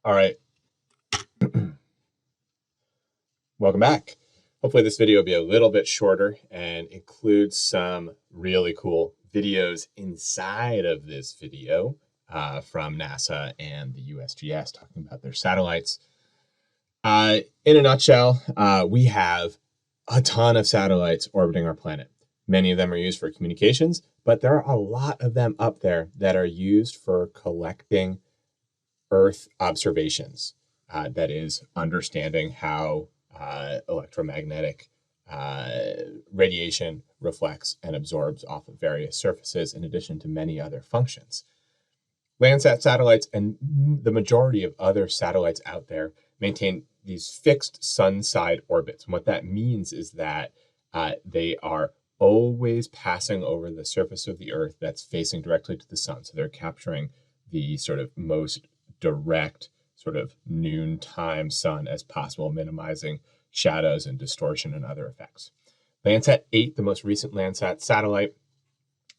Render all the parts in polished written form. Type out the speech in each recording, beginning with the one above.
All right, welcome back. Hopefully this video will be a little bit shorter and includes some really cool videos inside of this video from NASA and the USGS talking about their satellites. In a nutshell, we have a ton of satellites orbiting our planet. Many of them are used for communications, but there are a lot of them up there that are used for collecting Earth observations. That is, understanding how electromagnetic radiation reflects and absorbs off of various surfaces, in addition to many other functions. Landsat satellites and the majority of other satellites out there maintain these fixed sun-side orbits. And what that means is that they are always passing over the surface of the Earth that's facing directly to the sun. So they're capturing the sort of most direct sort of noontime sun as possible, minimizing shadows and distortion and other effects. Landsat 8, the most recent Landsat satellite,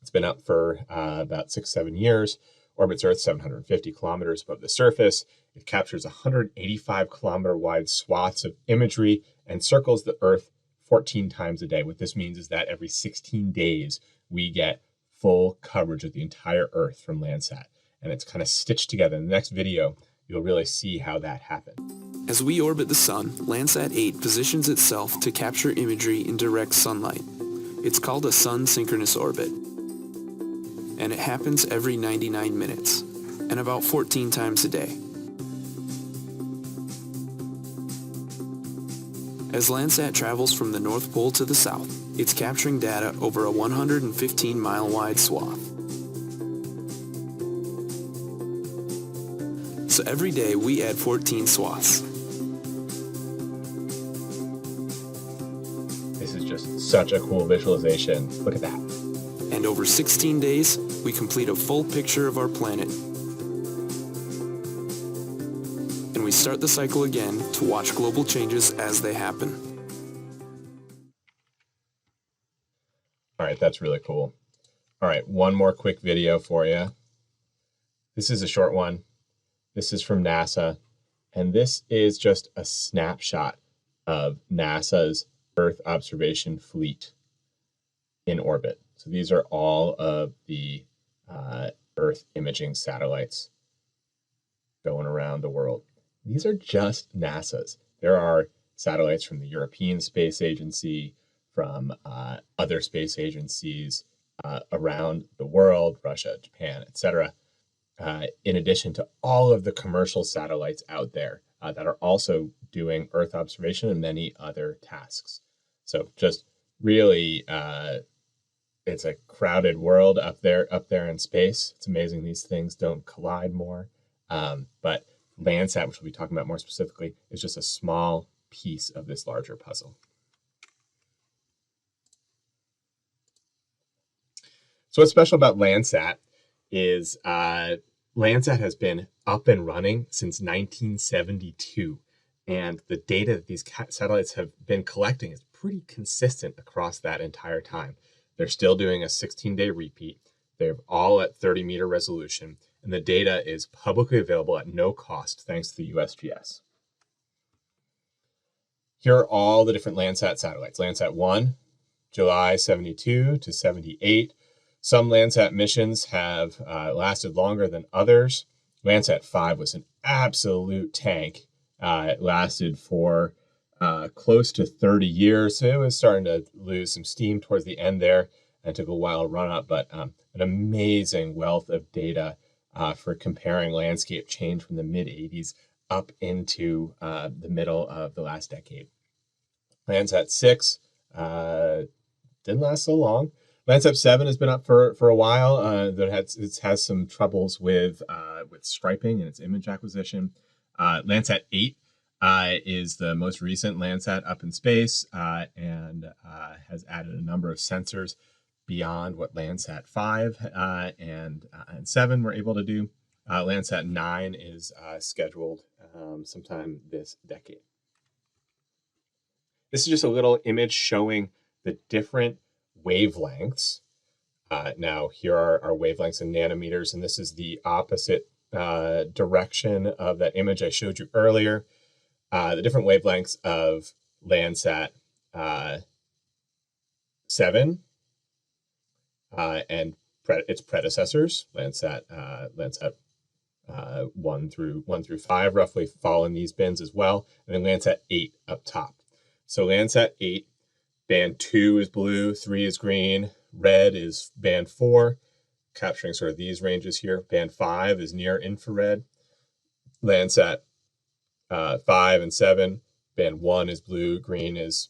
it's been up for about 6-7 years, orbits Earth 750 kilometers above the surface. It captures 185 kilometer wide swaths of imagery and circles the Earth 14 times a day. What this means is that every 16 days, we get full coverage of the entire Earth from Landsat. And it's kind of stitched together. In the next video, you'll really see how that happened. As we orbit the sun, Landsat 8 positions itself to capture imagery in direct sunlight. It's called a sun-synchronous orbit. And it happens every 99 minutes, and about 14 times a day. As Landsat travels from the North Pole to the South, it's capturing data over a 115-mile wide swath. So every day we add 14 swaths. This is just such a cool visualization. Look at that. And over 16 days, we complete a full picture of our planet. And we start the cycle again to watch global changes as they happen. All right, that's really cool. All right, one more quick video for you. This is a short one. This is from NASA, and this is just a snapshot of NASA's Earth observation fleet in orbit. So these are all of the Earth imaging satellites going around the world. These are just NASA's. There are satellites from the European Space Agency, from other space agencies around the world, Russia, Japan, etc., in addition to all of the commercial satellites out there that are also doing Earth observation and many other tasks. So just really, it's a crowded world up there in space. It's amazing these things don't collide more. But Landsat, which we'll be talking about more specifically, is just a small piece of this larger puzzle. So what's special about Landsat is Landsat has been up and running since 1972. And the data that these satellites have been collecting is pretty consistent across that entire time. They're still doing a 16-day repeat. They're all at 30-meter resolution. And the data is publicly available at no cost, thanks to the USGS. Here are all the different Landsat satellites. Landsat 1, July 72 to 78. Some Landsat missions have lasted longer than others. Landsat 5 was an absolute tank. It lasted for close to 30 years. So it was starting to lose some steam towards the end there and took a while to run up, but an amazing wealth of data for comparing landscape change from the mid-'80s up into the middle of the last decade. Landsat 6 didn't last so long. Landsat 7 has been up for a while. It has some troubles with striping and its image acquisition. Landsat 8 is the most recent Landsat up in space and has added a number of sensors beyond what Landsat 5 and 7 were able to do. Landsat 9 is scheduled sometime this decade. This is just a little image showing the different wavelengths. Now, here are our wavelengths in nanometers, and this is the opposite direction of that image I showed you earlier, the different wavelengths of Landsat 7 and its predecessors, Landsat 1 through 5, roughly fall in these bins as well, and then Landsat 8 up top. So Landsat 8, band 2 is blue, 3 is green, red is band 4, capturing sort of these ranges here. Band 5 is near infrared. Landsat 5 and 7, band 1 is blue, green is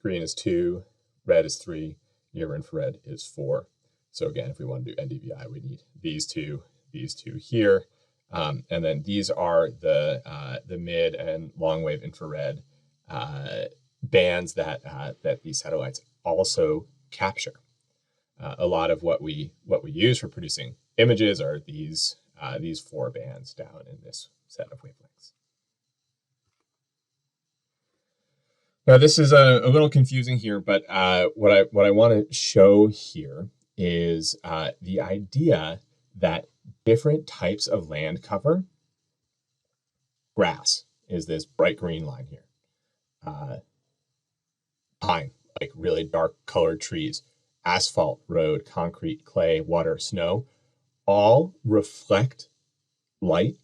2, red is 3, near infrared is 4. So again, if we want to do NDVI, we need these two here. And then these are the mid and long wave infrared bands that these satellites also capture. A lot of what we use for producing images are these 4 bands down in this set of wavelengths. Now this is a little confusing here, but what I want to show here is the idea that different types of land cover, grass is this bright green line here, pine, like really dark colored trees, asphalt, road, concrete, clay, water, snow, all reflect light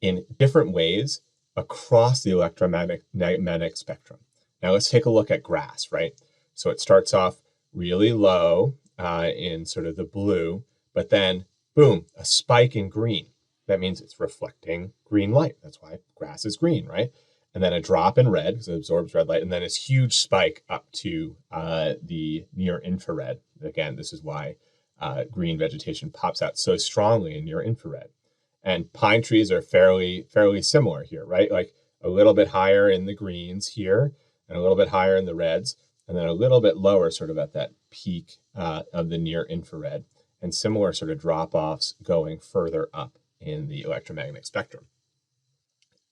in different ways across the electromagnetic spectrum. Now let's take a look at grass, right? So it starts off really low in sort of the blue, but then boom, a spike in green. That means it's reflecting green light. That's why grass is green, right? And then a drop in red because it absorbs red light, and then this huge spike up to the near infrared. Again, this is why green vegetation pops out so strongly in near infrared. And pine trees are fairly similar here, right? Like a little bit higher in the greens here, and a little bit higher in the reds, and then a little bit lower sort of at that peak of the near infrared, and similar sort of drop-offs going further up in the electromagnetic spectrum.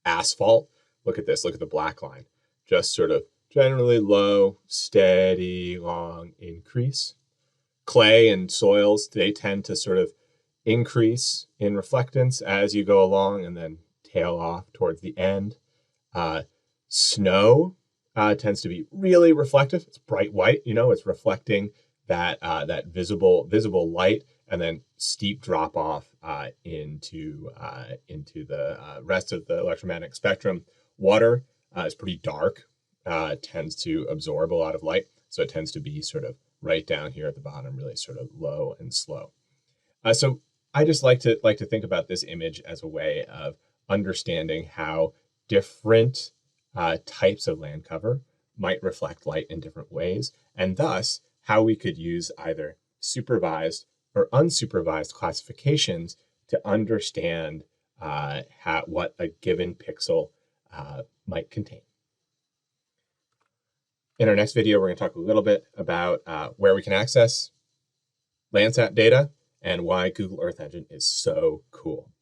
Asphalt, look at this, look at the black line, just sort of generally low, steady, long increase. Clay and soils, they tend to sort of increase in reflectance as you go along and then tail off towards the end. Snow tends to be really reflective. It's bright white, it's reflecting that visible light, and then steep drop off into the rest of the electromagnetic spectrum. Water is pretty dark, tends to absorb a lot of light, so it tends to be sort of right down here at the bottom, really sort of low and slow. So I just like to think about this image as a way of understanding how different types of land cover might reflect light in different ways, and thus how we could use either supervised or unsupervised classifications to understand what a given pixel might contain. In our next video, we're going to talk a little bit about where we can access Landsat data and why Google Earth Engine is so cool.